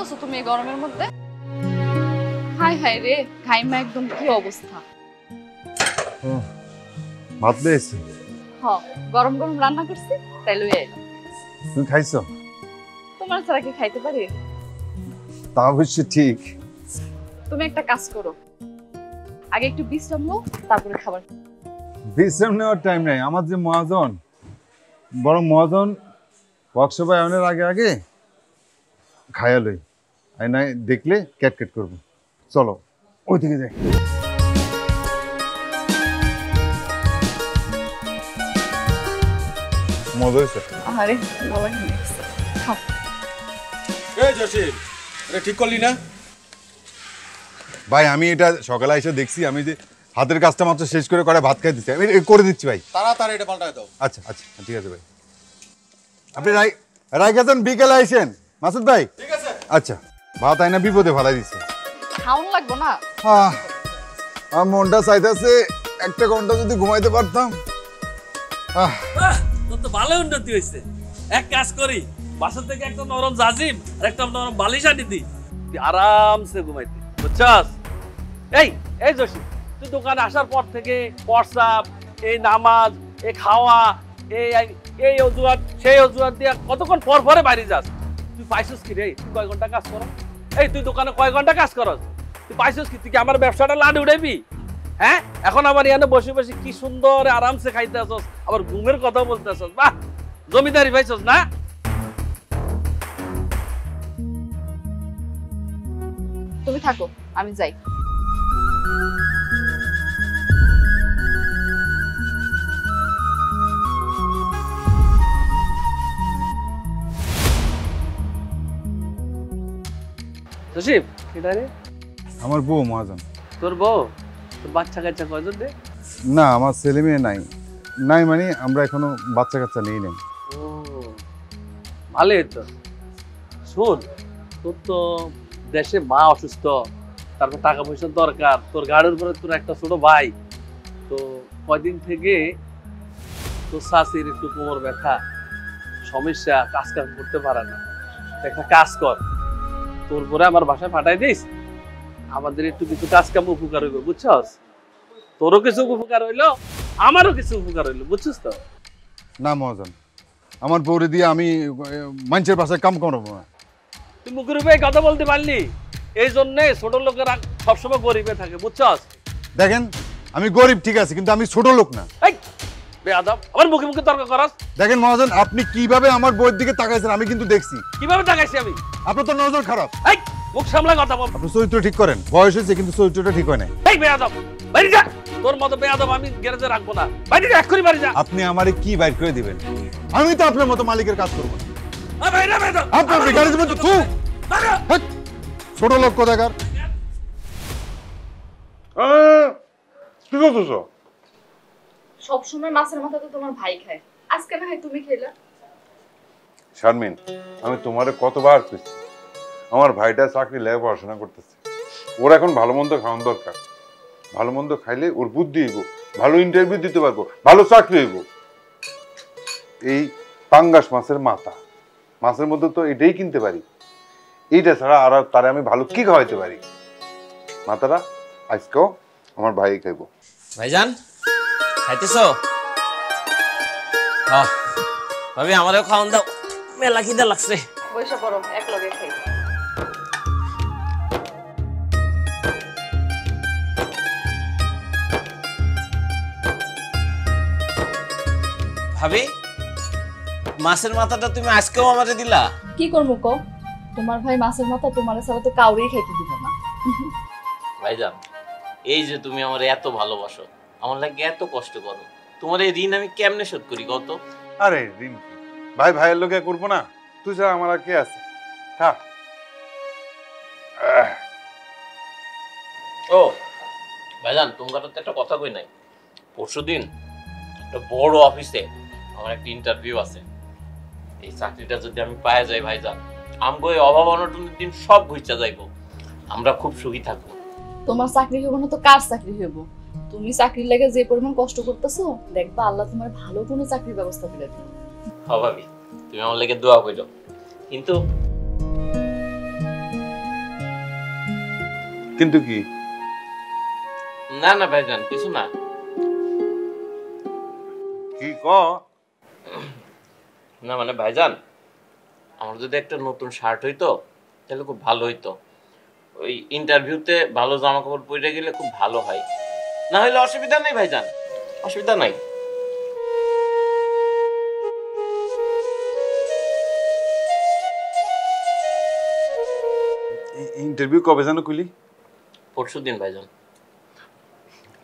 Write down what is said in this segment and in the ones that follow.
করতেছো তুমি এই গরমের মধ্যে? হাই হাই রে, ঘাইমা একদম কি অবস্থা। ভাত পেয়েছি। হ, গরম গরম রান্না করছি, তাই লই আইলাম। তুমি খাইছো? তোমার ছাড়া কি খাইতে পারি? তা অবশ্য ঠিক। তুমি একটা কাজ করো, আগে একটু বিশ্রাম নাও, তারপরে খাবার। বিশ্রাম নেওয়ার টাইম নাই আমার, যে মহাজন, বরং মহাজন ওয়ার্কশপে আনার আগে আগে খায়া লই, আর নাই দেখলে ক্যাট করবো। চলো ওইদিকে যাই। মজা হয়েছে? আরে বাবা, খাও। এই জসিম, এটা ঠিক করলি না? ভাই আমি এটা সকালে এসে দেখছি, আমি যে হাতের কাজটা মাত্র শেষ করে ভাত খাই দিচ্ছি, আমি করে দিচ্ছি ভাই। তাড়াতাড়ি এটা পাল্টায় দাও। আচ্ছা আচ্ছা ঠিক আছে ভাই। আপনি রাইগাছেন বিকেলে আইসেন মাসুদ ভাই? ঠিক আছে। আচ্ছা, ভাত আইনা বিপদে ফালাই দিচ্ছে। খাওন লাগবো না? আমার মনটা চাইতেছে একটা ঘন্টা যদি ঘুমাইতে পারতাম। তোর তো ভালো উন্নতি হয়েছে। এক কাজ করি, বাসা থেকে একটা নরম জাজিম আর একটা নরম বালিশ আনি দি, তুই আরামসে ঘুমাইতি, বুঝছস? এই এই জসিম, তুই দোকানে আসার পর থেকে প্রস্রাব, এই নামাজ, এই খাওয়া, এই এই অজুহাত সেই অজুহাত দিয়ে কতক্ষণ পর পরে বাইরে যাস। তুই পাইছিস কি রে? তুই কয় ঘন্টা কাজ করস? এই তুই দোকানে কয় ঘন্টা কাজ করস? তুই পাইছিস কি? তুই কি আমার ব্যবসাটা লাড উড়াবি? হ্যাঁ, এখন আমার এখানে বসে বসে কি সুন্দর আরামসে খাইতে আসস, আবার ঘুমের কথা বলতে আসস। বাহ, জমিদারি পাইছস না? তুমি থাকো, আমি যাই। জসিম, এটা রে আমার বউ মহাজন। তোর বউ? তোর বাচ্চা কাচ্চা কয়জন রে? না, আমার ছেলে মেয়ে নাই। নাই মানে আমরা এখনো বাচ্চা কাচ্চা নেই নাই। ও, ভালোই তো। শোন, তোর তো দেশে মা অসুস্থ, তারপর টাকা পয়সার দরকার, তোর গাড়ির উপরে তোর একটা ছোট ভাই, তো কয়দিন থেকে তোর শাশুড়ির একটু কোমর ব্যথা, সমস্যা, কাজ কাম করতে পারে না। একটা কাজ কর, তোর পরে আমার বাসায় পাঠাই দিস, আমাদের একটু কিছু কাজ কাম উপকার হইব, বুঝছস? তোরও কিছু উপকার হইলো, আমারও কিছু উপকার হইলো, বুঝছিস তো? না মহাজন, আমার বউরে দিয়ে আমি মানুষের বাসায় কাম করবো না। তুই মুখের উপরে কথা বলতে পারলি, এই জন্যে ছোট লোকেরা সবসময় গরিবে থাকে, বুঝছস? দেখেন, আমি গরিব ঠিক আছে, কিন্তু আমি ছোট লোক না। এই বেয়াদব, আমার মুখে মুখে তর্ক করস। দেখেন মহাজন, আপনি কিভাবে আমার বউয়ের দিকে তাকাইছেন আমি কিন্তু দেখছি। কিভাবে তাকাইছি আমি? আপনার তো নজর খারাপ। এই মুখ সামলা কথা বল। আপনি চরিত্র ঠিক করেন, বয়স হয়েছে কিন্তু চরিত্রটা ঠিক হয় না। এই বেয়াদব, বাইরে যা। তোর মতো বেয়াদব আমি গ্যারেজে রাখবো না, বাইরে যা, এক্ষুনি বাইরে যা। আপনি আমারে কি বাইর করে দিবেন? আমি তো আপনার মতো মালিকের কাজ করবো না। বাইরে বেয়াদব, আপনার গ্যারেজের মধ্যে থু, ছোট লোক কোথাকার। কি করতেছো? সবসময় মাছের মাথা তো তোমার ভাই খায়, আজকে না হয় তুমি খেলা। শারমিন, আমি তোমারে কতবার কইছি আমার ভাইটা চাকরি লেগে পড়াশোনা করতেছে, ওর এখন ভালো মন্দ খাওয়ান দরকার। ভালো মন্দ খাইলে ওর বুদ্ধি হইব, ভালো ইন্টারভিউ দিতে পারবো, ভালো চাকরি হইব। এই পাঙ্গাস মাছের মাথা, মাছের মধ্যে তো এটাই কিনতে পারি, এইটা ছাড়া আর তারে আমি ভালো কি খাওয়াইতে পারি? মাথাটা আজকেও আমার ভাই খাইব। ভাইজান খাইতেছো? হ্যাঁ ভাবি, আমারও খাওয়ান দাও, মেলা খিদা লাগছে। বৈশা পড়ো, এক লগে খাই। ভাবি, মাছের মাথাটা তুমি আজকেও আমারে দিলা? কি করবো কো, তোমার ভাই মাছের মাথা তোমার ছাড়া তো কাউরেই খাইতে দিব না। ভাইজান, এই যে তুমি আমার এত ভালোবাসো, আমার লাগে এত কষ্ট করো, তোমার এই ঋণ আমি কেমনে শোধ করি কত? আরে ঋণ কি ভাই, ভাইয়ের লোকে করবো না? তুই ছাড়া আমার আর কে আছে? হ্যাঁ। ও ভাইজান, তোমার তো একটা কথা কই নাই, পরশুদিন একটা বড় অফিসে আমার একটা ইন্টারভিউ আছে। এই চাকরিটা যদি আমি পাওয়া যাই ভাইজান, আমগো এই অভাব অনটনের দিন সব ঘুচা যাইবো, আমরা খুব সুখী থাকবো। তোমার চাকরি হইব না তো কার চাকরি হইব? তুমি চাকরির লাগে যে পরিমাণ কষ্ট করতেছো, দেখবা আল্লাহ তোমার ভালো কোনো চাকরির ব্যবস্থা করে দিবে। হ্যাঁ ভাবি, তুমি আমার লাগে দোয়া কইরো, কিন্তু কিন্তু কি? না না ভাইজান, কিছু না। কি ক? না মানে ভাইজান, আমার যদি একটা নতুন শার্ট হইতো তাহলে খুব ভালো হইতো। ওই ইন্টারভিউতে ভালো জামা কাপড় পরে গেলে খুব ভালো হয়। না হলে অসুবিধা নেই ভাইজান, অসুবিধা নাই। ইন্টারভিউ কবে জানো কইলি? পরশুদিন ভাইজান।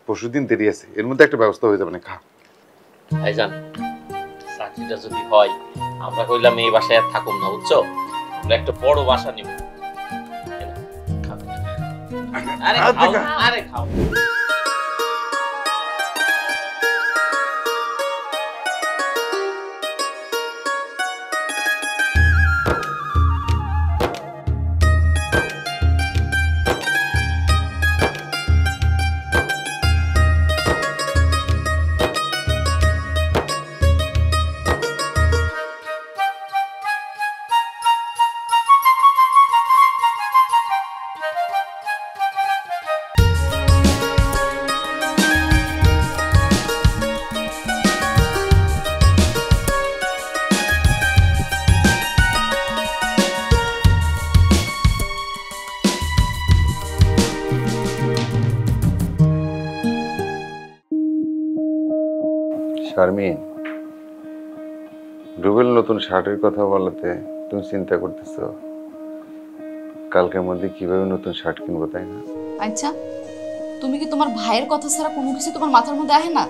পরশুদিন দেরি আছে, এর মধ্যে একটা ব্যবস্থা হয়ে যাবে না। খা। ভাইজান, চাকরিটা যদি হয়, আমরা কইলাম এই বাসায় আর থাকুম না, বুঝছো? আমরা একটা বড় বাসা নিব। আরে খাও, আরে খাও। শারমিন, রুবেল নতুন শার্টের কথা বলাতে তুমি চিন্তা করতেছো কালকের মধ্যে কিভাবে নতুন শার্ট কিনবো, তাই না? আচ্ছা, তুমি কি তোমার ভাইয়ের কথা ছাড়া কোনো কিছু তোমার মাথার মধ্যে আসে না?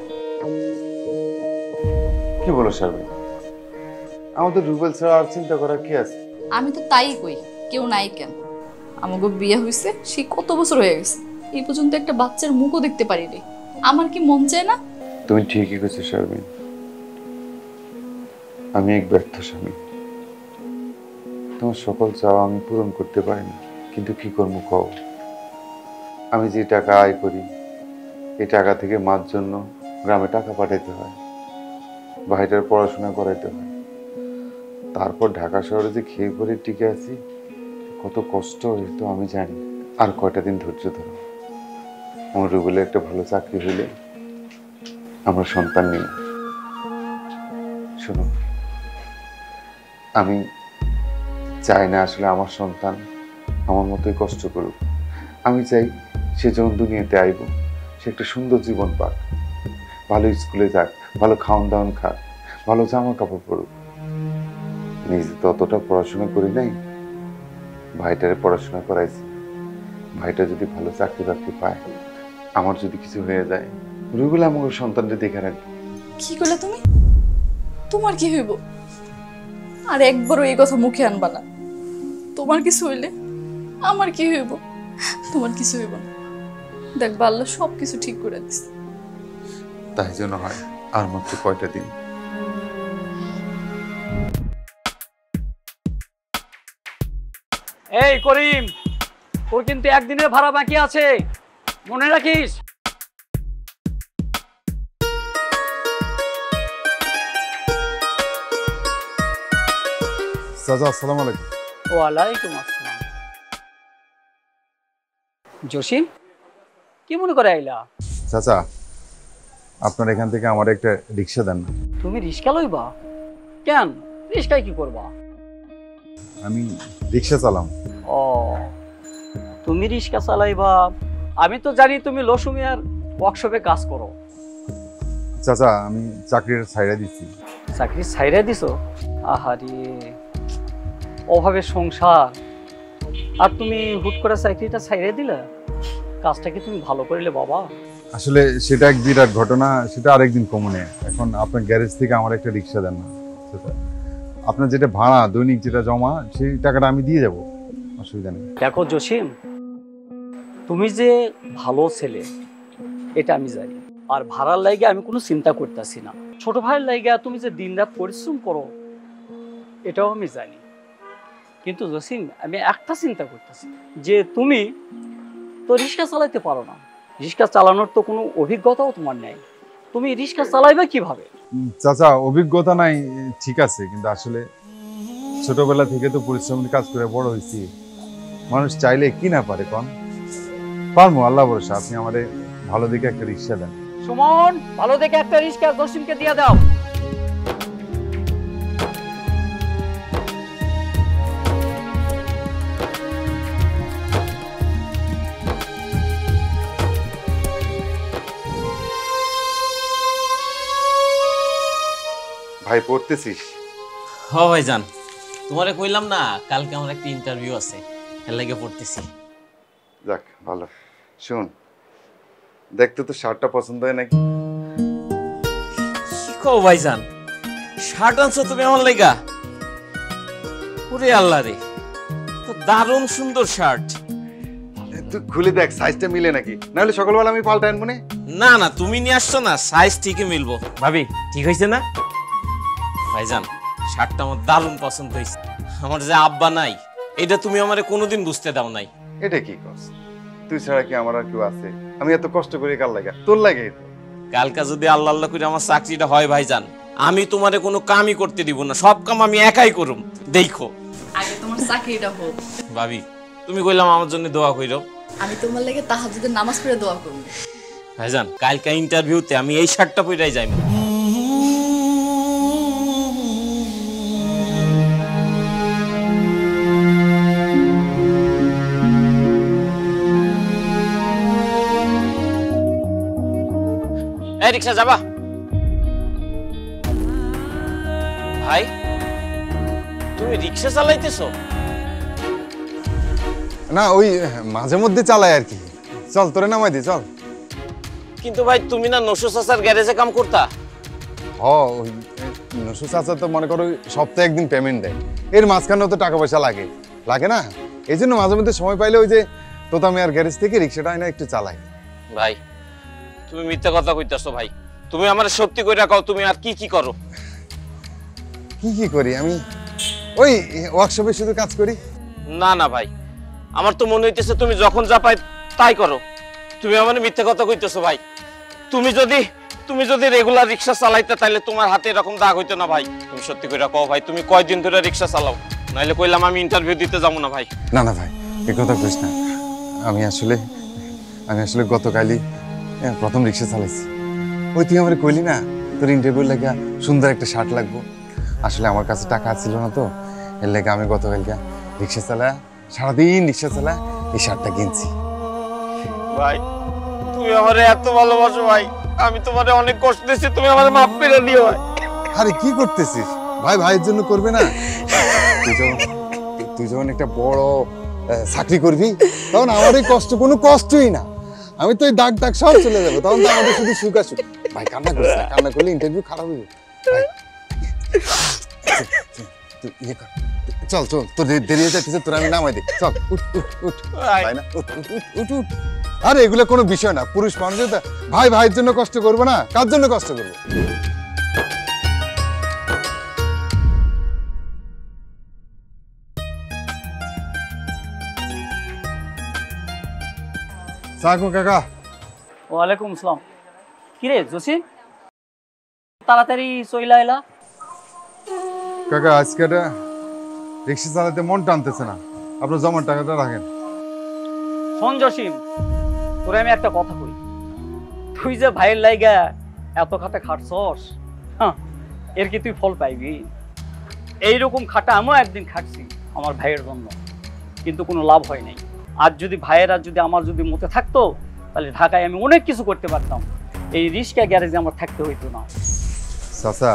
কি বলো শারমিন? আমাদের রুবেল ছাড়া আর চিন্তা করার কি আছে? আমি তো তাই কই, কেউ নাই কেন? আমাকে বিয়ে হয়েছে সে কত বছর হয়ে গেছে, এই পর্যন্ত একটা বাচ্চার মুখও দেখতে পারিনি। আমার কি মন চায় না? তুমি ঠিকই কইছো শারমিন, আমি এক ব্যর্থ স্বামী। তোমার সকল চাওয়া আমি পূরণ করতে পারি না, কিন্তু কি করবো কও? আমি যে টাকা আয় করি, এই টাকা থেকে মার জন্য গ্রামে টাকা পাঠাইতে হয়, ভাইটার পড়াশোনা করাইতে হয়, তারপর ঢাকা শহরে যে খেয়ে পরে টিকে আছি, কত কষ্ট তো আমি জানি। আর কয়টা দিন ধৈর্য ধরো, আমার রুবেলের একটা ভালো চাকরি হইলে আমরা সন্তান নিব। শোনো, আমি চাই না আসলে আমার সন্তান আমার মতোই কষ্ট করুক। আমি চাই সে যখন দুনিয়াতে আইব, সে একটা সুন্দর জীবন পাক, ভালো স্কুলে যাক, ভালো খাওয়ান দাওয়ান খাক, ভালো জামা কাপড় পরুক। নিজে তো অতটা পড়াশোনা করি নাই, ভাইটারে পড়াশোনা করাইছি। ভাইটা যদি ভালো চাকরি বাকরি পায়, আমার যদি কিছু হয়ে যায়, রুবেল আমার সন্তানটা দেখে রাখবে। কি করলে তুমি? তোমার কি হইব? আর একবারও এই কথা মুখে আনবা না। তোমার কিছু হইলে আমার কি হইব? তোমার কিছু হইব না, দেখবা আল্লাহ সবকিছু ঠিক করে দিচ্ছে। তাই জন্য হয় আর মাত্র কয়টা দিন। এই করিম, ওর কিন্তু একদিনের ভাড়া বাকি আছে, মনে রাখিস। চাচা, আসসালামু আলাইকুম। ওয়ালাইকুম আসসালাম। জসিম, কি মনে করে আইলা? চাচা, আপনার এখান থেকে আমার একটা রিক্সা দেন না। তুমি রিক্সা লইবা? কেন, রিক্সায় কি করবা? আমি রিক্সা চালাম। ও, তুমি রিক্সা চালাইবা? আমি তো জানি তুমি লসুমিয়ার ওয়ার্কশপে কাজ করো। চাচা, আমি চাকরির ছাইড়া দিচ্ছি। চাকরি ছাইরা দিছো? আহারে, অভাবে সংসার, আর তুমি হুট করে চাকরিটা ছাইরা দিলা। কাজটা কি তুমি ভালো করিলে বাবা? আসলে সেটা এক বিরাট ঘটনা, সেটা আরেকদিন কমনে। এখন আপনার গ্যারেজ থেকে আমার একটা রিক্সা দেন না চাচা। আপনার যেটা ভাড়া দৈনিক যেটা জমা, সেই টাকাটা আমি দিয়ে যাব, অসুবিধা নেই। দেখো জসিম, তুমি যে ভালো ছেলে এটা আমি জানি, আর ভাড়ার লাইগে আমি কোনো চিন্তা করতেছি না। ছোট ভাইয়ের লাইগা তুমি যে দিনরাত পরিশ্রম করো এটাও আমি জানি, কিন্তু জসিম আমি একটা চিন্তা করতেছি যে তুমি তো রিক্সা চালাইতে পারো না, রিক্সা চালানোর তো কোনো অভিজ্ঞতাও তোমার নেই, তুমি রিক্সা চালাইবে কিভাবে? চাচা, অভিজ্ঞতা নাই ঠিক আছে, কিন্তু আসলে ছোটবেলা থেকে তো পরিশ্রমের কাজ করে বড় হয়েছি। মানুষ চাইলে কি না পারে কন? পারবো, আল্লাহ ভরসা। আপনি আমাদের ভালো দিকে একটা রিক্সা দেন। সুমন, ভালো দেখে একটা রিস্কা জসিমকে দিয়ে দাও। ভাই পড়তেছিস? হ ভাইজান, তোমারে কইলাম না কালকে আমার একটা ইন্টারভিউ আছে, এর লাগে পড়তেছি। যাক ভালো। শুন, দেখতে তো শার্টটা পছন্দ হয় নাকি? কি কও ভাইজান, শার্ট আনছো তুমি আমার লাগা? ওরে আল্লাহ রে, তো দারুণ সুন্দর শার্ট। তুই খুলে দেখ সাইজটা মিলে নাকি, নাহলে সকালবেলা আমি পাল্টা আনবো না। না না, তুমি নিয়ে আসছো না, সাইজ ঠিকই মিলবো। ভাবি ঠিক হয়েছে না? ভাইজান, শার্টটা আমার দারুণ পছন্দ হয়েছে। আমার যে আব্বা নাই, এটা তুমি আমারে কোনোদিন বুঝতে দাও নাই। এটা কি কস? তুই ছাড়া কি আমার আর কেউ আছে? আমি এত কষ্ট করে কার লাগা? তোর লাগে। কালকা যদি আল্লাহ আল্লাহ করে আমার চাকরিটা হয় ভাইজান, আমি তোমারে কোনো কামই করতে দিব না, সব কাম আমি একাই করুম। দেখো আগে তোমার চাকরিটা হোক। ভাবি, তুমি কইলাম আমার জন্য দোয়া কইরো। আমি তোমার লাগে তাহাজ্জুদের নামাজ পড়ে দোয়া করব। ভাইজান, কালকা ইন্টারভিউতে আমি এই শার্টটা পইরাই যাইব। এই রিকশা যাবা? ভাই, তুমি রিকশা চালাইতেছো? না, ওই মাঝে মধ্যে চালাই আর কি। চল তোরে নামাই দি, চল। কিন্তু ভাই, তুমি না নসু চাচার গ্যারেজে কাম করতা? ওই নসু চাচা তো মনে করো সপ্তাহে একদিন পেমেন্ট দেয়, এর মাঝখানেও তো টাকা পয়সা লাগে লাগে না? এই জন্য মাঝে মধ্যে সময় পাইলে ওই যে তোতামিয়ার গ্যারেজ থেকে রিক্সাটা আইনা একটু চালাই। ভাই, তুমি মিথ্যা কথা কইতাছো ভাই। তুমি আমার সত্যি কইরা কও, তুমি আর কি কি করো? কি করি আমি? ওই ওয়ার্কশপে শুধু কাজ করি। না না ভাই, আমার তো মনে হইতেছে তুমি যখন যা পাই তাই করো। তুমি আমার মিথ্যা কথা কইতেছো ভাই। তুমি যদি রেগুলার রিকশা চালাইতে, তাইলে তোমার হাতে এরকম দাগ হইতো না ভাই। তুমি সত্যি কইরা কও ভাই, তুমি কয়দিন ধরে রিকশা চালাও? নাইলে কইলাম আমি ইন্টারভিউ দিতে যাবো না ভাই। না না ভাই, এই কথা কইস না। আমি আসলে গতকালই প্রথম রিক্সা চালাইছি। ওই তুই আমার কইলি না তোর ইন্টারভিউ লাগে সুন্দর একটা শার্ট লাগবো। আসলে আমার কাছে টাকা ছিল না, তো এর লাগে আমি গতকালকে রিক্সা চালায় সারাদিন রিক্সা চালায় এই শার্টটা কিনছি। ভাই, তুমি আমারে এত ভালোবাসো ভাই, আমি তোমারে অনেক কষ্ট দিয়েছি, তুমি আমারে মাফ করে দিও ভাই। আরে কি করতেছিস ভাই? ভাইয়ের জন্য করবে না? তুই যখন একটা বড় চাকরি করবি তখন আমার এই কষ্ট কোনো কষ্টই না। আমি তো এই দাগ দাগ সব চলে যাবো, তখন তো আমাদের শুধু সুখ আসুক। ভাই কান্না করিস না, কান্না করলে ইন্টারভিউ খারাপ হবে ভাই। তুই ইয়ে কর, চল চল, তোর দেরি হয়ে যাচ্ছে, তোর আমি নামাই দিই। চল উঠ উঠ উঠ ভাই না, উঠ উঠ উঠ উঠ। আরে এগুলো কোনো বিষয় না, পুরুষ মানুষের ভাই ভাইয়ের জন্য কষ্ট করবো না? কার জন্য কষ্ট করবো? সাকু কাকা। ওয়ালাইকুম আসসালাম। কিরে জসিম, তাড়াতাড়ি চইলা এলা? কাকা আজকে রিক্সা চালাতে মন টানতেছে না, আপনার জমার টাকাটা রাখেন। শোন জসিম, তোরে আমি একটা কথা কই। তুই যে ভাইয়ের লাইগা এত খাটা খাটছস, এর কি তুই ফল পাইবি? এইরকম খাটা আমিও একদিন খাটছি আমার ভাইয়ের জন্য, কিন্তু কোনো লাভ হয় নাই। আজ যদি ভাইয়েরা যদি আমার যদি মতে থাকতো, তাহলে ঢাকায় আমি অনেক কিছু করতে পারতাম। এই রিক্সা গ্যারেজে আমার থাকতে হইতো না। চাচা,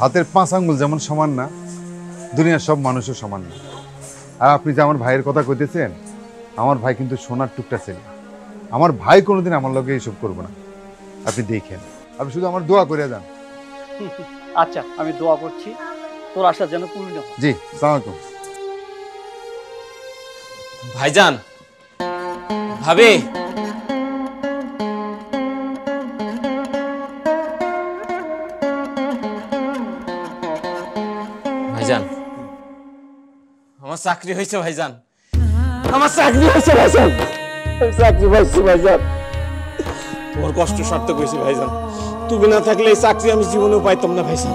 হাতের 5 আঙ্গুল যেমন সমান না, দুনিয়ার সব মানুষও সমান না। আর আপনি যে আমার ভাইয়ের কথা কইতেছেন, আমার ভাই কিন্তু সোনার টুকটা ছেলে। আমার ভাই কোনোদিন আমার লগে এইসব করবো না। আপনি দেখেন, আপনি শুধু আমার দোয়া করে যান। আচ্ছা, আমি দোয়া করছি তোর আশা যেন পূর্ণ হয়। জি, আসসালামু আলাইকুম। ভাইজান, ভাবি, ভাইজান, আমার চাকরি হয়েছে ভাইজান, আমার চাকরি হয়েছে ভাইজান, আমি চাকরি পাইছি ভাইজান। তোমার কষ্ট সার্থক হয়েছে ভাইজান। তুমি না থাকলে এই চাকরি আমি জীবনেও পাইতাম না ভাইজান।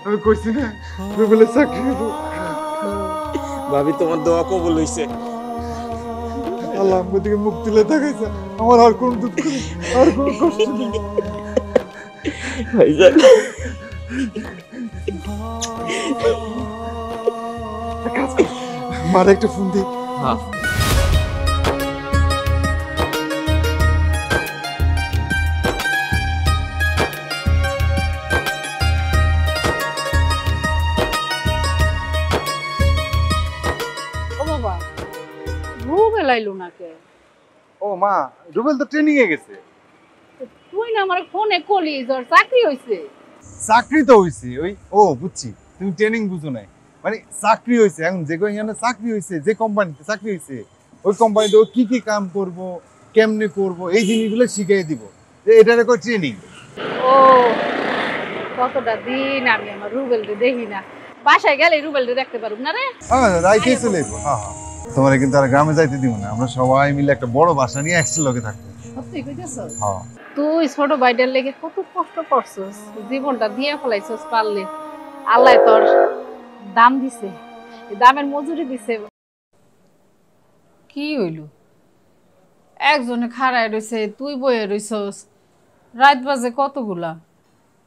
আমি কইছি না বলে চাকরি হলো। ভাবি, তোমার দোয়া কবুল হইছে। আল্লাহ আমার দিকে মুখ তুলে দেখাইছে, আমার আর কোনো দুঃখ নেই, আর কোনো কষ্ট নেই। ভাইজান কাজ কর, মার একটা ফোন দিই। হ্যাঁ ও বাবা, রুবেল আইলো না কে? ও মা, রুবেল তো ট্রেনিং এ গেছে। তুই না আমার ফোনে কলিস ওর চাকরি হইছে। চাকরি তো হইছে, ওই ও বুঝছি, তুমি ট্রেনিং বুঝো নাই। মানে চাকরি হইছে, এখন যে এখানে চাকরি হইছে, যে কোম্পানিতে চাকরি হইছে, ওই কোম্পানিতে ও কি কি কাম করব, কেমনে করব, এই জিনিসগুলো শিখিয়ে দিব। এটার একটা ট্রেনিং। ও, কতটা দিন আমি আমার রুবেলকে দেখি না। বাসায় গেলে রুবেলকে দেখতে পারব না রে। হ্যাঁ রাইতে চলে যাবো। হ্যাঁ হ্যাঁ, তোমার কিন্তু আর গ্রামে যাইতে দিব না, আমরা সবাই মিলে একটা বড় বাসা নিয়ে একসাথে থাকবো। সত্যি কইতেছস? হ্যাঁ তুই ছোট ভাইটার লেগে কত কষ্ট করছস, জীবনটা দিয়ে ফেলাইছস পারলে। আল্লাহ তোর দাম দিছে, এই দামের মজুরি দিছে। কি হইল? একজনে খাড়ায় রইছে, তুই বয়ে রইছস। রাত বাজে কতগুলা?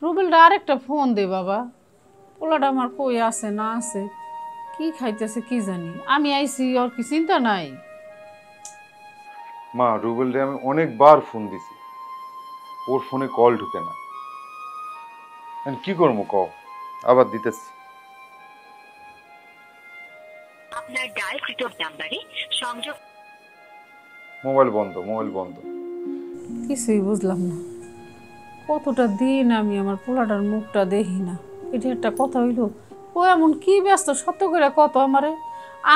রুবেলটা আরেকটা ফোন দে বাবা। পোলাটা আমার কই আছে না আছে, কি খাইতেছে কি জানি। আমি আইছি, ওর কি চিন্তা নাই? মা, রুবেলরে আমি অনেকবার ফোন দিছি, ওর ফোনে কল ঢুকে না। এখন কি করবো কও, আবার দিতেছি। আপনার ডায়ালকৃত নাম্বারে সংযোগ। মোবাইল বন্ধ, মোবাইল বন্ধ। কিছুই বুঝলাম না। কতটা দিন আমি আমার পোলাটার মুখটা দেখি না, এটা একটা কথা হইল। ও এমন কি ব্যস্ত, সত্য করে কত আমারে।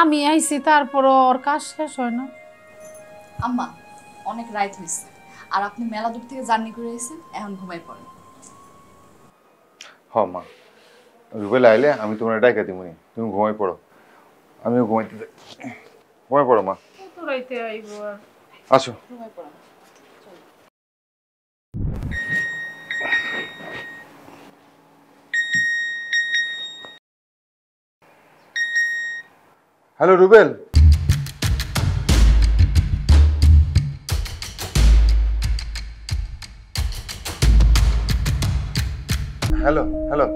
আমি আইছি, তারপর ওর কাজ শেষ হয় না। আম্মা, অনেক রাত হয়েছে, আর আপনি মেলা দূর থেকে জার্নি করে এসেছেন, এখন ঘুমাই পড়েন। হ মা, রুবেল আইলে আমি তোমার ডাইকা দিমুনি, তুমি ঘুমাই পড়ো, আমিও ঘুমাইতে যাই। ঘুমাই পড়ো মা, কত রাইতে আইব আর? আসো। ঘুমাই পড়েন। Hello Rubel. Hello hello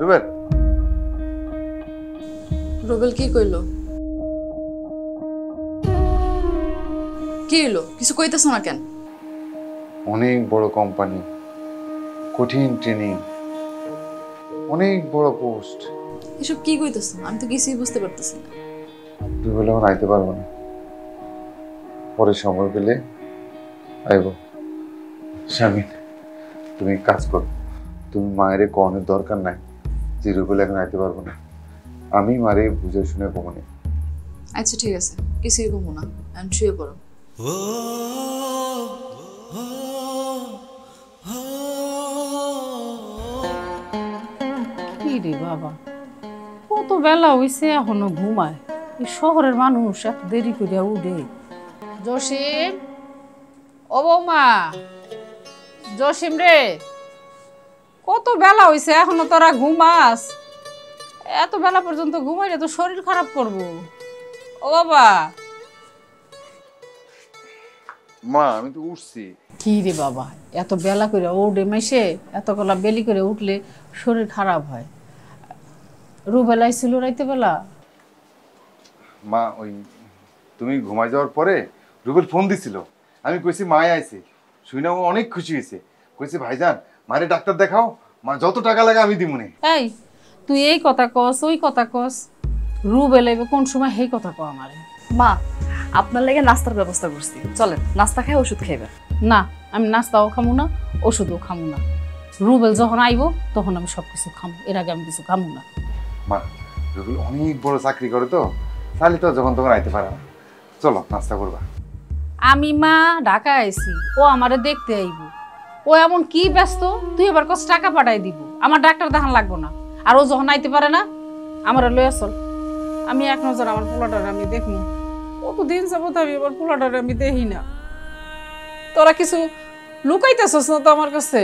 Rubel. Rubel কি কইলো? কি হইলো? কিছু কইতেছ না কেন? অনেক বড় কোম্পানি, কঠিন ট্রেনিং, অনেক বড় পোস্ট। এসব কি কইতেছ? আমি তো কিছুই বুঝতে পারতেছি না। রুবেল এখন আইতে পারবো না, পরে সময় পেলে আইব। শামিন, তুমি এক কাজ করো, তুমি মায়ের কনের দরকার নাই যে রুবেল এখন আইতে পারবো না। আমি মারে বুঝে শুনে কমনে। আচ্ছা ঠিক আছে, কিছুই ঘুমো না, আমি শুয়ে পড়ো। কি রে বাবা, কত বেলা হইছে এখনো ঘুমায়? এই শহরের মানুষ এত দেরি করে উঠে। জসিম, ও বৌমা, জসিম রে, কত বেলা হইছে এখনো তোরা ঘুমাস? এত বেলা পর্যন্ত ঘুমাইলে তো শরীর খারাপ করবো। ও বাবা। মা, আমি তো উঠছি। কি রে বাবা, এত বেলা করে উঠে মাইসে, এত বেলা বেলি করে উঠলে শরীর খারাপ হয়। রুবেল আইছিল রাইতে বেলা? মা, ওই তুমি ঘুমাই যাওয়ার পরে রুবেল ফোন দিছিল, আমি কইছি মায় আইছে, শুনে ও অনেক খুশি হয়েছে। কইছে ভাইজান মারে ডাক্তার দেখাও, মা যত টাকা লাগে আমি দিমুনে। এই তুই এই কথা কস, ওই কথা কস, রুবেল আইবে কোন সময় সেই কথা কও আমারে? মা, আপনার লাগে নাস্তার ব্যবস্থা করছি, চলেন নাস্তা খাই ওষুধ খাইবেন। না, আমি নাস্তাও খামু না, ওষুধও খামু না। রুবেল যখন আইব তখন আমি সবকিছু খামু, এর আগে আমি কিছু খামু না। মা, রুবেল অনেক বড় চাকরি করে তো, তাহলে তো যখন তখন আইতে পারে না। চলো নাস্তা করবা। আমি মা ঢাকা আইছি, ও আমারে দেখতে আইব। ও এমন কি ব্যস্ত, তুই এবার কত টাকা পাঠাই দিব, আমার ডাক্তার দেখান লাগবো না। আর ও যখন আইতে পারে না, আমার লয়ে চল, আমি এক নজর আমার পোলাটার আমি দেখবো। কতদিন যাবত আমি আমার পোলাটার আমি দেখি না। তোরা কিছু লুকাইতেছস না তো আমার কাছে?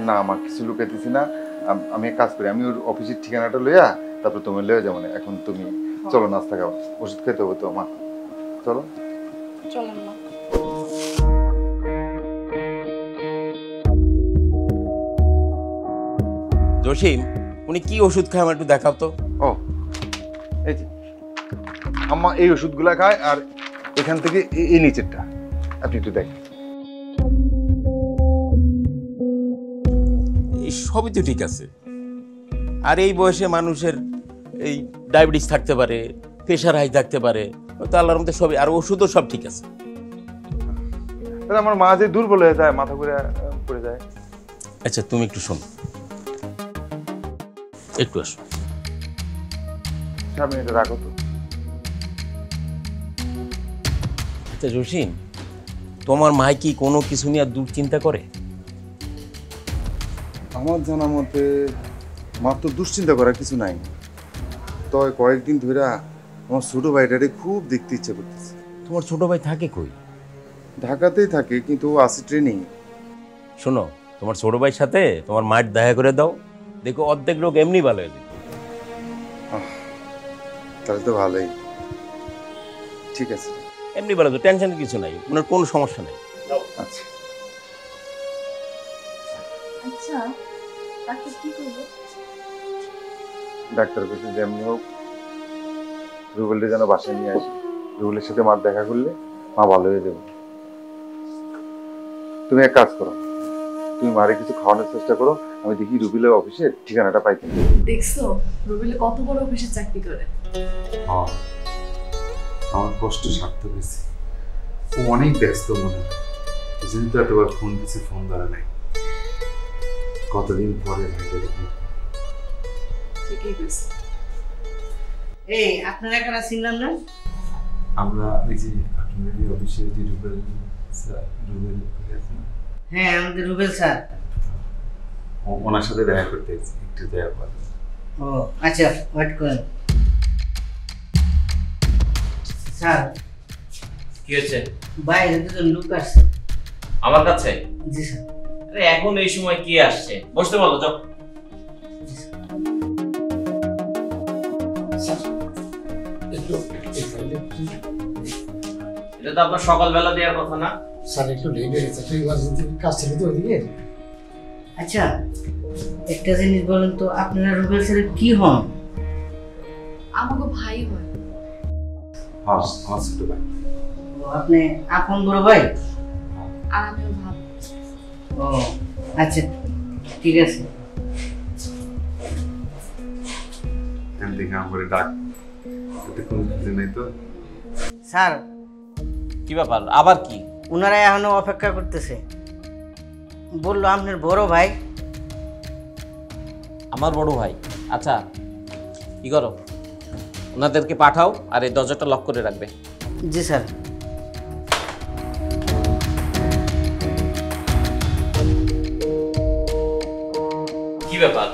না মা, কিছু লুকাইতেছি না। আমি এক কাজ করি, আমি ওর অফিসের ঠিকানাটা লইয়া তারপর তুমি লইয়া যাবো না। এখন তুমি চলো নাস্তা খাও, ওষুধ খেতে হবে তো মা, চলো। চলেন না। জসিম, উনি কি ওষুধ খায় আমার একটু দেখাও তো। ও এই যে আম্মা এই ওষুধগুলা খায়, আর এখান থেকে এই নিচেরটা আপনি একটু দেখেন। এই সবই তো ঠিক আছে, আর এই বয়সে মানুষের এই ডায়াবেটিস থাকতে পারে, প্রেশার হাই থাকতে পারে, তো আল্লাহর মধ্যে সবই, আর ওষুধও সব ঠিক আছে। তাহলে আমার মা যে দুর্বল হয়ে যায়, মাথা ঘুরে পড়ে যায়। আচ্ছা তুমি একটু শোনো, একটু আসো। আপনি এটা রাখো তো। আচ্ছা জসিম, তোমার মা কি কোনো কিছু নিয়ে দুশ্চিন্তা করে? আমার জানা মতে মাত্র দুশ্চিন্তা করার কিছু নাই, তবে কয়েকদিন ধরে আমার ছোট ভাইটারে খুব দেখতে ইচ্ছে করতেছে। তোমার ছোট ভাই থাকে কই? ঢাকাতেই থাকে, কিন্তু ও আছে ট্রেনিং। শোনো, তোমার ছোট ভাইয়ের সাথে তোমার মায়ের দেখা করে দাও, দেখো অর্ধেক লোক এমনি ভালো হয়ে যাবে। তাহলে তো ভালোই, ঠিক আছে। এমনি ভালো তো, টেনশনের কিছু নাই, ওনার কোনো সমস্যা নেই। আচ্ছা আচ্ছা, ডাক্তার কি করবে? ডাক্তার বলছে যেমনি হোক রুবেলকে যেন বাসায় নিয়ে আসি, রুবেলের সাথে মার দেখা করলে মা ভালো হয়ে যাবে। তুমি এক কাজ করো, তুমি মারে কিছু খাওয়ানোর চেষ্টা করো, আমি দেখি রুবেলের অফিসের ঠিকানাটা পাইতে। দেখছো রুবেল কত বড় অফিসে চাকরি করে। হ্যাঁ, আমার কষ্ট সার্থক হয়েছে। ও অনেক ব্যস্ত মনে হয়, বুঝলি তো, এতবার ফোন দিচ্ছে, ফোন ধরে নাই। কতদিন পরে ভাইটা দেখি। ঠিকই কইছো। এই আপনারা এখানে ছিলাম না? আমরা ওই যে কাটুনারি অফিসে যে রুবেল স্যার, রুবেল আছে না? হ্যাঁ, আমাদের রুবেল স্যার। ওনার সাথে দেখা করতে এসেছি, একটু দেখা করবো। ও আচ্ছা, ওয়েট করেন। স্যার কি হয়েছে? বাইরে দুজন লোক আসছে আমার কাছে? জি স্যার। আরে এখন এই সময় কি আসছে? বসতে বলো, যাও। এটা তো আপনার সকালবেলা দেওয়ার কথা না? স্যার একটু লেট হয়ে গেছে, কাজ ছিল তো ওইদিকে। আচ্ছা একটা জিনিস বলেন তো, আপনারা রুবেল স্যারের কি হন? আমাকে ভাই হয়। হ্যাঁ, আমার ছোট ভাই। ও, আপনি আপন বড় ভাই? আর আমিও ভাব। ও আচ্ছা, ঠিক আছে। এখান থেকে আমার ডাক, এতে কোনো কিছু নেই তো। স্যার কি ব্যাপার, আবার কি? ওনারা এখনো অপেক্ষা করতেছে, বললো আপনার বড় ভাই। আমার বড় ভাই? আচ্ছা কি করো, ওনাদেরকে পাঠাও, আর এই দরজাটা লক করে রাখবে। জি স্যার। কি ব্যাপার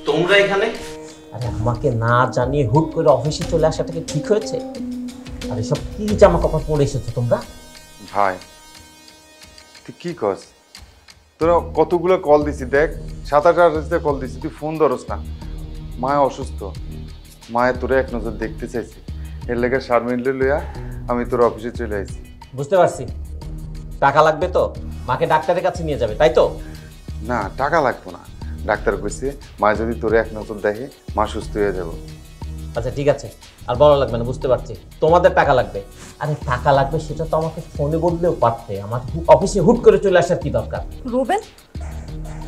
তোমরা এখানে? আরে আমাকে না জানিয়ে হুট করে অফিসে চলে আসাটা কি ঠিক হয়েছে? আর এসব কি জামা কাপড় পরে এসেছো তোমরা? ভাই তুই কি কস? তোরা কতগুলো কল দিছি, দেখ 7-8টা কল দিছি, তুই ফোন ধরস না। মায় অসুস্থ, মায়ের তোরা এক নজর দেখতে চাইছি, এর লেগে শারমিনলে লইয়া আমি তোর অফিসে চলে আসছি। বুঝতে পারছি, টাকা লাগবে তো, মাকে ডাক্তারের কাছে নিয়ে যাবে, তাই তো? না, টাকা লাগতো না, ডাক্তার কইছে মা যদি তোরে এক নজর দেখে মা সুস্থ হয়ে যাব। আচ্ছা ঠিক আছে, আর বলা লাগবে না, বুঝতে পারছি তোমাদের টাকা লাগবে। আরে টাকা লাগবে সেটা তো আমাকে ফোনে বললেও পারতে, আমার অফিসে হুট করে চলে আসার কি দরকার? রুবেল,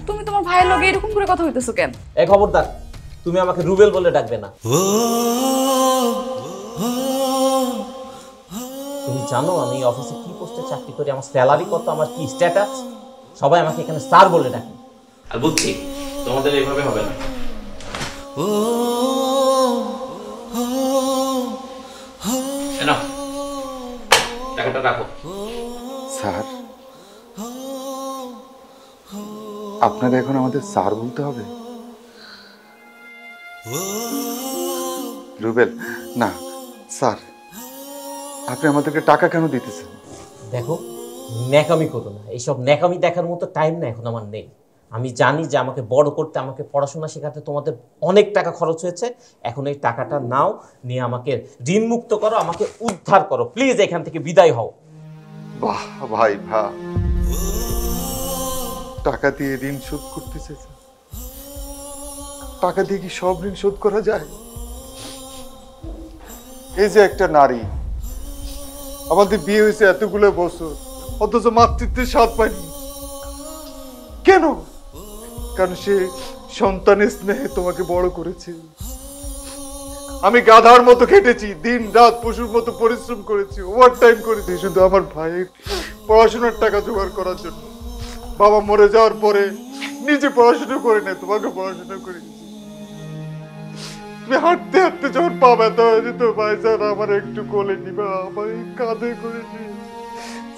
তুমি তোমার ভাইয়ের লগে এরকম করে কথা হইতেছো কেন? এই খবরদার, তুমি আমাকে রুবেল বলে ডাকবে না। তুমি জানো আমি অফিসে কি পোস্টে চাকরি করি, আমার স্যালারি কত, আমার কি স্ট্যাটাস? সবাই আমাকে এখানে স্যার বলে ডাকে। আর বুঝছি তোমাদের এইভাবে হবে না। টাকাটা রাখো। স্যার, আপনারা এখন আমাদের স্যার বলতে হবে? রুবেল, না স্যার, আপনি আমাদেরকে টাকা কেন দিতেছেন? দেখো ন্যাকামি করো না, এইসব ন্যাকামি দেখার মতো টাইম না এখন আমার নেই। আমি জানি যে আমাকে বড় করতে, আমাকে পড়াশোনা শেখাতে তোমাদের অনেক টাকা খরচ হয়েছে। এখন এই টাকাটা নাও, নিয়ে আমাকে ঋণমুক্ত করো, আমাকে উদ্ধার করো, প্লিজ এখান থেকে বিদায় হও। বাহ ভাই ভা, টাকা দিয়ে ঋণ শোধ করতে চাইছে? টাকা দিয়ে কি সব ঋণ শোধ করা যায়? এই যে একটা নারী, আমাদের বিয়ে হয়েছে এতগুলো বছর, অথচ মাতৃত্বের স্বাদ পায়নি কেন? কারণ সে সন্তানের স্নেহে তোমাকে বড় করেছে। আমি গাধার মতো খেটেছি, দিন রাত পশুর মতো পরিশ্রম করেছি, ওভার টাইম করেছি শুধু আমার ভাইয়ের পড়াশোনার টাকা জোগাড় করার জন্য। বাবা মরে যাওয়ার পরে নিজে পড়াশোনা করে নেয়, তোমাকে পড়াশোনা করেছি। তুমি হাঁটতে হাঁটতে যখন পা ব্যথা হয়ে যেত, ভাই স্যার আমার একটু কোলে নিবা, আমার এই কাঁধে করে নিয়ে।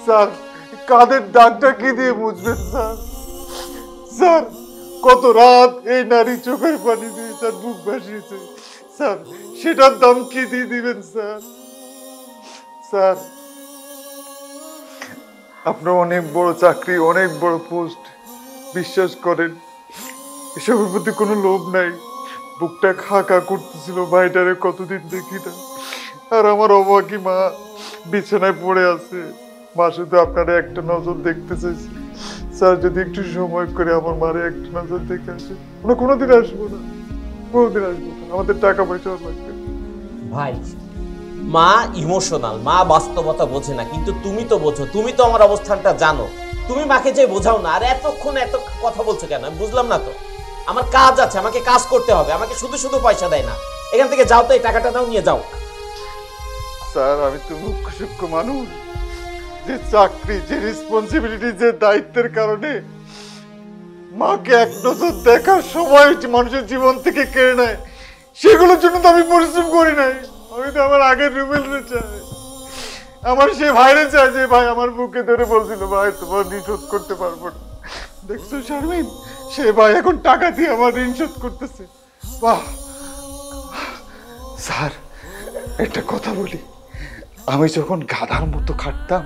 স্যার কাঁধের দাগটা কি দিয়ে মুছবেন স্যার? স্যার কত রাত এই নারী চোখের পানি দিয়ে স্যার বুক ভাসিয়েছে স্যার, সেটার দাম কি দিয়ে দিবেন স্যার? স্যার আপনার অনেক বড় চাকরি, অনেক বড় পোস্ট, বিশ্বাস করেন এসবের প্রতি কোনো লোভ নাই। বুকটা খা খা করতেছিল, ভাইটারে কতদিন দেখি না। আর আমার অবাকি মা বিছানায় পড়ে আছে, মা শুধু আপনারা একটা নজর দেখতে চাইছে। স্যার যদি একটু সময় করে আমার মারে একটা নজর দেখে আসে। আমরা কোনোদিন আসবো না, কোনোদিন আসবো না, আমাদের টাকা পয়সা লাগবে। ভাই মা ইমোশনাল, মা বাস্তবতা বোঝে না, কিন্তু তুমি তো বোঝো, তুমি তো আমার অবস্থানটা জানো, তুমি মাকে যে বোঝাও না। আর এতক্ষণ এত কথা বলছো কেন আমি বুঝলাম না তো। আমার কাজ আছে, আমাকে কাজ করতে হবে, আমাকে শুধু শুধু পয়সা দেয় না। এখান থেকে যাও তো, এই টাকাটা নাও, নিয়ে যাও। স্যার আমি তো মুখ্য সূক্ষ্ম মানুষ, যে চাকরি, যে রেসপন্সিবিলিটি, যে দায়িত্বের কারণে মাকে এক নজর দেখার সময় মানুষের জীবন থেকে কেড়ে নেয়, সেগুলোর জন্য তো আমি পরিশ্রম করি নাই। আমি তো আমার আগের রুবেলরে চাই, আমার সে ভাইরে চাই যে ভাই আমার বুকে ধরে বলছিল ভাই তোমার ঋণ শোধ করতে পারবো না। দেখছো শারমিন, সে ভাই এখন টাকা দিয়ে আমার ঋণ শোধ করতেছে। বাহ স্যার একটা কথা বলি, আমি যখন গাধার মতো খাটতাম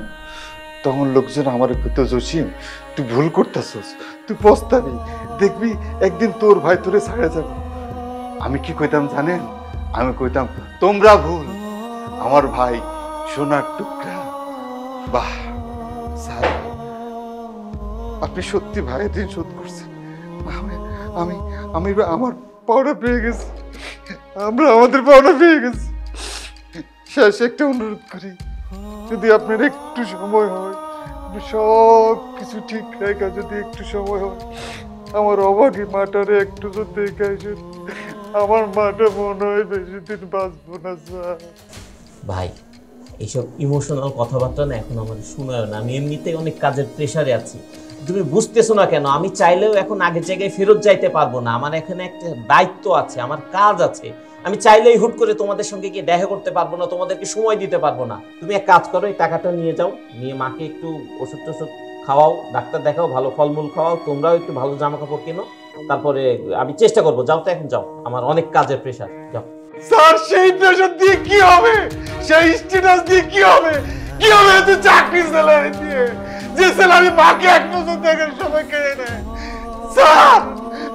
তখন লোকজন আমার তো জসিম তুই ভুল করতেছস, তুই পস্তাবি, দেখবি একদিন তোর ভাই তোরে ছাড়ে যাবে। আমি কি কইতাম জানেন? আমি কইতাম তোমরা ভুল, আমার ভাই সোনার টুকরা। বাহ স্যার আপনি সত্যি ভাইয়ের ঋণ শোধ করছেন। আমি আমি আমার পাওনা পেয়ে গেছি, আমরা আমাদের পাওনা পেয়ে গেছি। শেষ একটা অনুরোধ করি, যদি আপনার একটু সময় হয়, সব কিছু ঠিক রেখা যদি একটু সময় হয়, আমার অবাকি মাটারে একটু যদি দেখে আসেন, আমার মাটা মনে হয় বেশি দিন বাঁচবো না স্যার। ভাই এইসব ইমোশনাল কথাবার্তা না এখন আমার শোনায় না, আমি এমনিতেই অনেক কাজের প্রেশারে আছি। তুমি বুঝতেছো না কেন? আমি চাইলেও এখন আগের জায়গায় ফেরত যাইতে পারবো না, আমার এখানে একটা দায়িত্ব আছে, আমার কাজ আছে। আমি চাইলেই হুট করে তোমাদের সঙ্গে গিয়ে দেখা করতে পারবো না, তোমাদেরকে সময় দিতে পারবো না। তুমি এক কাজ করো, এই টাকাটা নিয়ে যাও, নিয়ে মাকে একটু ওষুধ টষুধ খাওয়াও, ডাক্তার দেখাও, ভালো ফলমূল খাওয়াও, তোমরাও একটু ভালো জামা কাপড় কেনো, তারপরে আমি চেষ্টা করবো। যাও তো এখন, যাও, আমার অনেক কাজের প্রেশার, যাও। স্যার সেই প্রেশার দিয়ে কি হবে? সেই স্ট্যাটাস দিয়ে কি হবে? কি হবে তুই চাকরি স্যালারি দিয়ে, যে স্যালারি মাকে এক নজর দেখার সময় কেড়ে নেয়? স্যার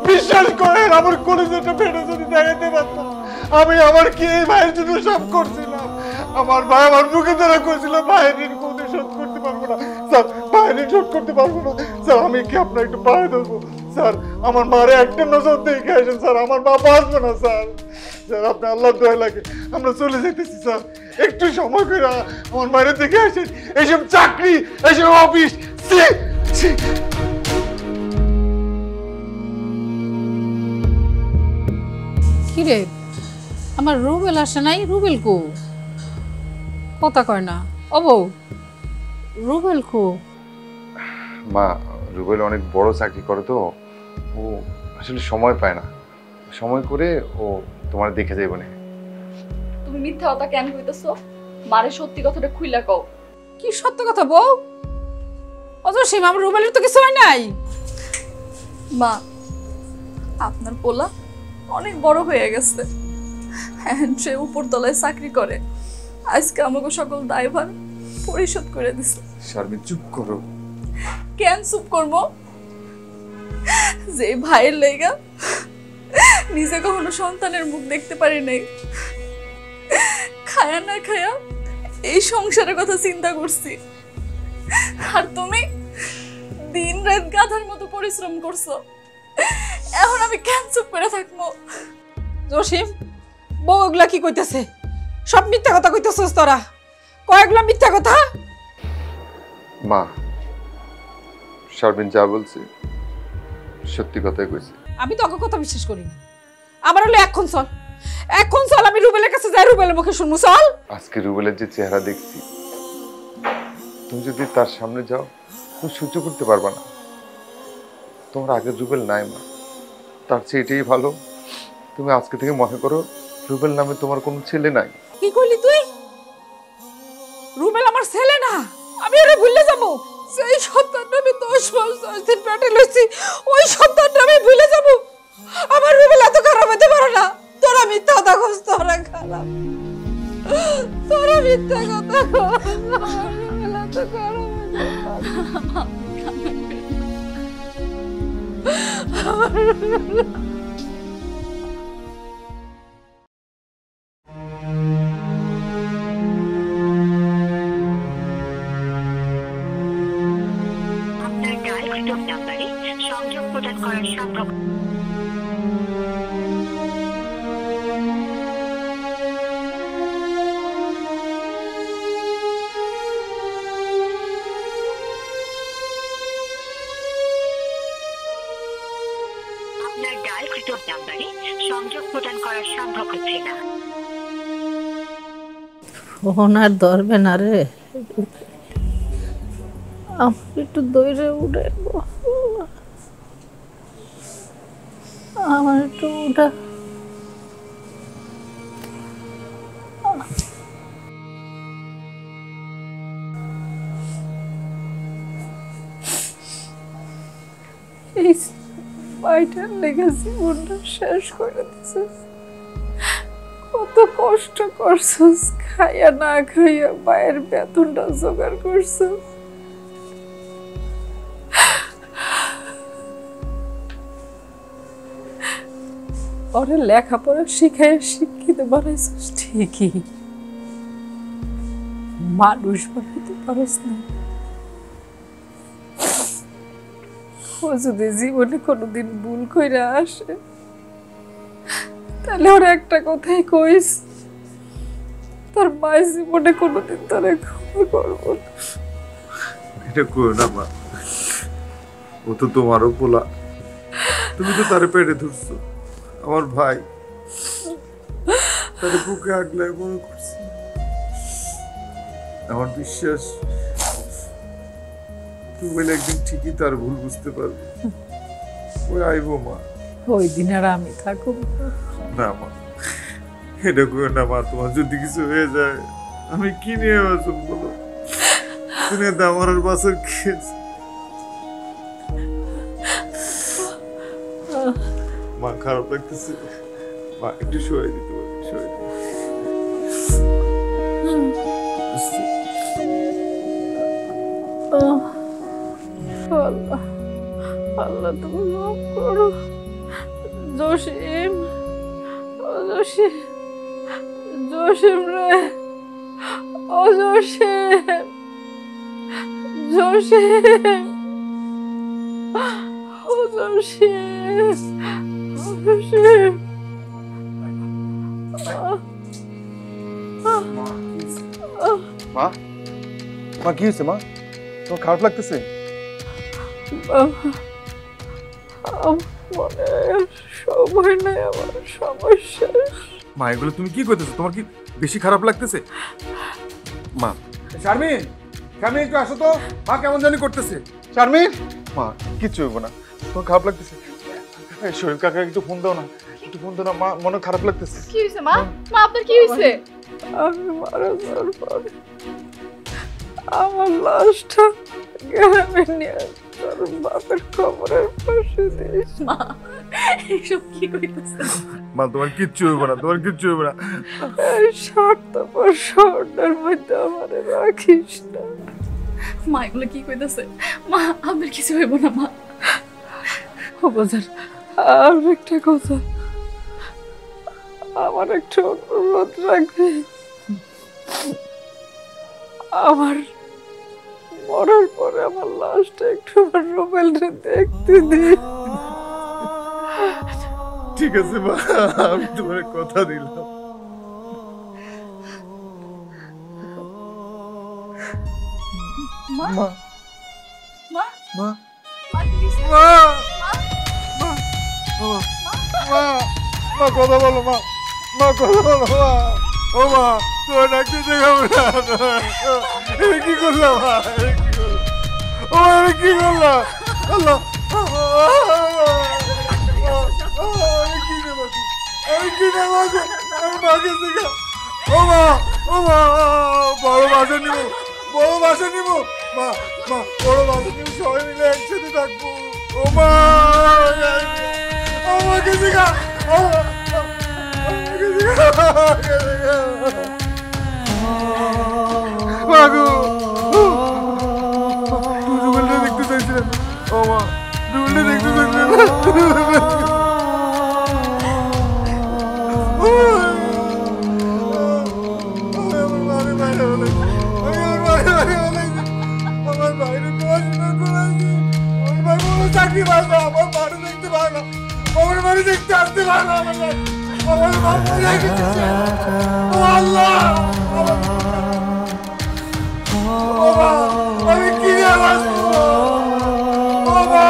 বিশ্বাস করেন, আমার কলেজটা ফেটে যদি দেখাতে পারতাম, আমি আমার কি এই ভাইয়ের জন্য সব করছিলাম। আমার ভাই আমার মুখে ধরে করছিল ভাইয়ের ঋণ কোনদিন শোধ করতে পারবো না স্যার, ভাইয়ের ঋণ শোধ করতে পারবো না স্যার। আমি কি আপনার একটু পায়ে ধরবো স্যার? আমার মারে একটা নজর দেখে আসেন স্যার, আমার মা বাঁচবে না স্যার। স্যার আপনি আল্লাহর দয়া লাগে, আমরা চলে যেতেছি স্যার, একটু সময় করে আমার মায়ের দেখে আসেন। এইসব চাকরি, এইসব অফিস, কিরে আমার রুবেল আসে নাই? রুবেল কো? কথা কয় না। ও বউ, রুবেল কো? মা রুবেল অনেক বড় চাকরি করে তো, ও আসলে সময় পায় না, সময় করে ও তোমার দেখে যাইব না। তুমি মিথ্যা কথা কেন কইতেছো? মারে সত্যি কথাটা খুইলা কও। কি সত্য কথা বউ? অজসীম আমার রুবেলের তো কিছু হয় নাই। মা আপনার পোলা অনেক বড় হয়ে গেছে, সে উপরতলায় চাকরি করে, আজকে আমাকে সকল দায়ভার পরিশোধ করে দিছে। শারমিন চুপ করো। কেন চুপ করবো? যে ভাইয়ের লেগা নিজে কখনো সন্তানের মুখ দেখতে পারি নাই, খায়া না খায়া এই সংসারের কথা চিন্তা করছি, আর তুমি দিন রাত গাধার মতো পরিশ্রম করছো। এখন আমি কেন চুপ করে থাকবো? জসিম, বউ এগুলা কি কইতেছে? সব মিথ্যা কথা কইতেছস তোরা। কয়েকগুলা মিথ্যা কথা। মা, শারমিন যা বলছে সত্যি কথাই কইছে। আমি তো ওকে কথা বিশ্বাস করি না। আমার হলো এখন চল, এখন চল, আমি রুবেলের কাছে যাই, রুবেলের মুখে শুনবো। চল। আজকে রুবেলের যে চেহারা দেখছি, তুমি যদি তার সামনে যাও তুমি সহ্য করতে পারবা না। তোমার আগের রুবেল নাই মা, তার চেয়ে এটাই ভালো তুমি আজকে থেকে মনে করো রুবেল নামে তোমার কোনো ছেলে নাই। কি কইলি তুই? রুবেল আমার ছেলে না, আমি ওরে ভুলে যাবো? সেই সন্তানটা আমি 10 মাস 10 দিন পেটে লইছি, ওই সন্তানটা আমি ভুলে যাবো? আমার রুবেল এত খারাপ হতে পারে না। তোরা মিথ্যা কথা কস, তোরা খারাপ, তোরা মিথ্যা কথা কস। আমার রুবেল এত খারাপ আপনার ডায়ালকৃত নাম্বারে সংযোগ প্রদান করা সম্ভব। আপনার ডায়ালকৃত নাম্বারে সংযোগ প্রদান করা সম্ভব হচ্ছে না। ফোন আর ধরবে না রে। আমার একটু দৌড়ে উঠে, আমার একটু উঠা। এই বাইটার লেগে জীবনটা শেষ করে দিছিস। কত কষ্ট করছিস, খাইয়া না খাইয়া মায়ের বেতনটা জোগাড় করছিস। ওরে লেখাপড়া শিখাইয়া শিক্ষিত বানাইছিস ঠিকই, মানুষ বানাইতে পারিস না। ও যদি জীবনে কোনোদিন ভুল কইরা আসে, তাহলে ওর একটা কথাই কইস, তোর মায়ের জীবনে কোনোদিন তোরে ক্ষমা করবো না। এটা করো না মা, ও তো তোমারও পোলা, তুমি তো তারে পেটে ধরছো। আমার ভাই তারে বুকে আগলায় বড় করছে। আমার বিশ্বাস তুমি একদিন ঠিকই তার ভুল বুঝতে পারবে। ওই আইবো মা। ওই দিন আর আমি থাকবো না মা, এটা করো না মা, তোমার যদি কিছু হয়ে যায় আমি কি নিয়ে বাঁচব বলো? তুমি আমার বাসর খেয়েছ। মা খারাপ লাগতেছে, মা একটু শোয়াই দিতে পারি, শোয়াই দিতে। আল্লাহ, আল্লাহ তুমি মাফ করো। জসিম, ও জসিম, জসিম রে, ও জসিম, জসিম, ও জসিম, ও জসিম। মা, মা কি হয়েছে মা? তোমার খারাপ লাগতেছে? সময় নাই, আমার সমস্যা। মা এগুলো তুমি কি করতেছো? তোমার কি বেশি খারাপ লাগতেছে? মা, শারমিন, শারমিন একটু আসো তো, মা কেমন জানি করতেছে। শারমিন, মা কিচ্ছু হইব না, তোমার খারাপ লাগতেছে। শরীর কাকা একটু ফোন দাও না, একটু ফোন দাও না, মা মনে খারাপ লাগতেছে। কি হয়েছে মা? মা আপনার কি হয়েছে? আমি মারা যাওয়ার পরে আমার লাশটা গ্রামে নিয়ে তোর বাপের কবরের পাশে দিস। মা এসব কি কইতেছে? মা তোমার কিচ্ছু হইব না, তোমার কিচ্ছু হইব না। এই স্বার্থপর শহরের মধ্যে আমার রাখিস না। মা এগুলো কি কইতেছে? মা আপনার কিছু হইব না। মা ও বাজার, আর একটা কথা, আমার একটা অনুরোধ রাখবে। আমার মরার পরে আমার লাশটা একটু আমার রুবেলরে দেখতে দে। ঠিক আছে মা, আমি তোমার কথা দিলাম। মা মা মা মা মা কি হইছে? মা মা মা মা মা কথা বলো মা, মা কথা বলো মা। ও মা, তোমার ডাকতে দেখাবো না। এটা কি করলাম মা, এটা কি করলাম? ও এটা কি করলাম? আল্লাহ, আমি কি নেবো, আমি কি নেবো, আমি মাকে দেখা। ও মা, ও মা, বড় বাসা নিবো, বড় বাসা নিবো মা, মা বড় বাসা নিবো, সবাই মিলে একসাথে থাকবো। ও মা, আমাকে দেখা, আমাকে দেখা, মাগো, রুবেলটা দেখতে চাইছিলাম। ও মা, রুবেলটা দেখতে চাইছিলাম। আমার বাইরে পড়াশোনা করেছি, আমার ভাই কোনো চাকরি পায় না, আমার বাড়ি দেখতে পায় না, আমার বাড়ি দেখতে আসতে পায় না, আমার মা মরে গেছে। ও আল্লাহ, ও মা, আমি কি নিয়ে বাঁচবো? ও মা,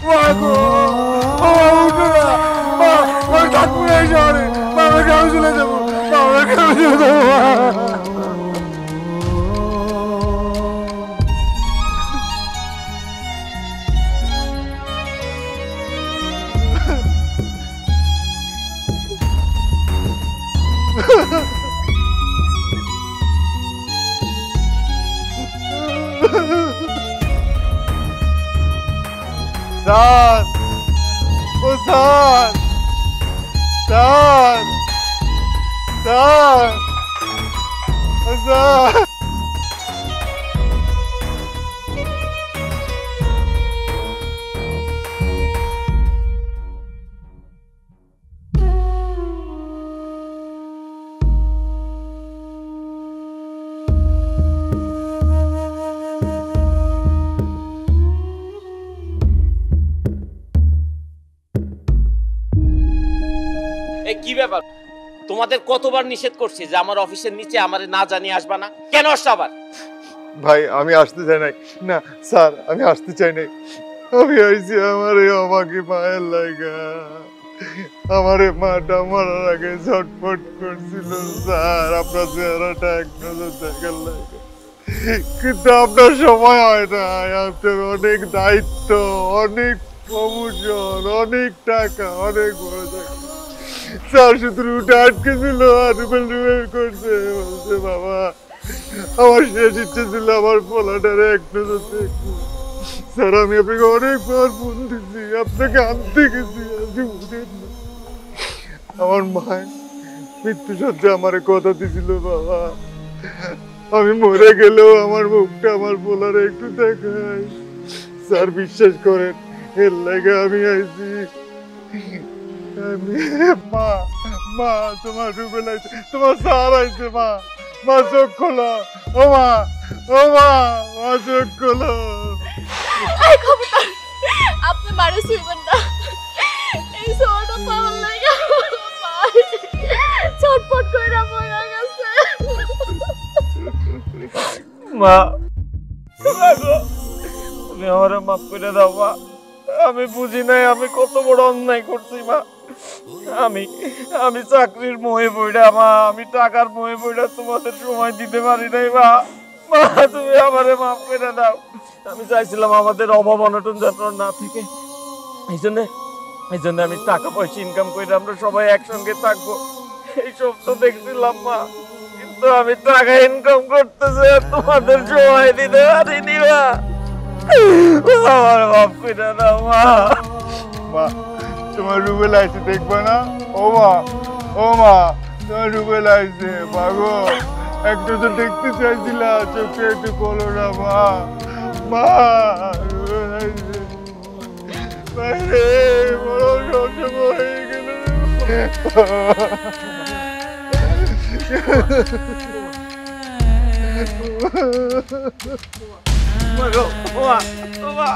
মা গো, ও মা উঠো না, মা আমি থাকবো না এই শহরে, মা আমরা গ্রামে চলে যাবো, মা আমরা গ্রামে চলে যাবো মা। স্যার, ও স্যার, স্যার, স্যার, ও স্যার। কি ব্যাপার? তোমাদের কতবার নিষেধ করছি যে আমার অফিসের নিচে আমারে না জানিয়ে আসবা না, কেন আসছো আবার? ভাই আমি আসতে চাই নাই, না স্যার আমি আসতে চাই নাই, আমি আইছি আমার আমাকে মায়ের লাগা, আমারে মাটা মরার আগে ঝটপট করছিল স্যার, আপনার চেহারাটা এক নজর দেখার লাগে, কিন্তু আপনার সময় হয় না, আপনার অনেক দায়িত্ব, অনেক প্রমোশন, অনেক টাকা, অনেক বড় টাকা। স্যার শুধু রুটে আটকে ছিল আর রুবেল রুবেল করছে, বলছে বাবা আমার শেষ ইচ্ছে ছিল আমার পোলাটারে এক নজর দেখবো। স্যার আমি আপনাকে অনেকবার ফোন দিচ্ছি, আপনাকে আনতে গেছি, আপনি বুঝেন না। আমার মায়ের মৃত্যু সজ্জা আমার কথা দিছিল বাবা, আমি মরে গেলেও আমার মুখটা আমার পোলারে একটু দেখাই। স্যার বিশ্বাস করেন এর লাগে আমি আইছি। মা, মা তোমার রুবেল আইছে, তোমার স্যার আইছে, মা, মা চোখ খোলো, ও মা, ও মা, মা চোখ খোলো। এই খবরদার, আপনি মারে শুইবেন না, এই সোয়াটা পাওয়ার লাগে ছটপট করে মরে গেছে। মা, তুমি আমারে মাফ করে দাও মা, আমি বুঝি নাই আমি কত বড় অন্যায় করছি মা, আমি চাকরির মোহে পড়া মা, আমি টাকার মোহে পড়া তোমাদের সময় দিতে পারি নাই মা, মা তুমি আমারে মাফ করে দাও। আমি চাইছিলাম আমাদের অভাব অনটন যাতে না থেকে, এই জন্য আমি টাকা পয়সা ইনকাম করে আমরা সবাই একসঙ্গে থাকবো এই স্বপ্ন দেখছিলাম মা, কিন্তু আমি টাকা ইনকাম করতেছে তোমাদের সময় দিতে পারিনি মা, আমার মাফ করে দাও মা। মা তোমার রুবেল আইছে দেখবা না, ও মা, ও মা তোমার রুবেল আইছে, মাগো একটু তো দেখতে চাইছিলা, চোখে একটু বলো না মা, মা রুবেল আইছে। বাইরে বড় সহ্য হয়ে গেল। বাবা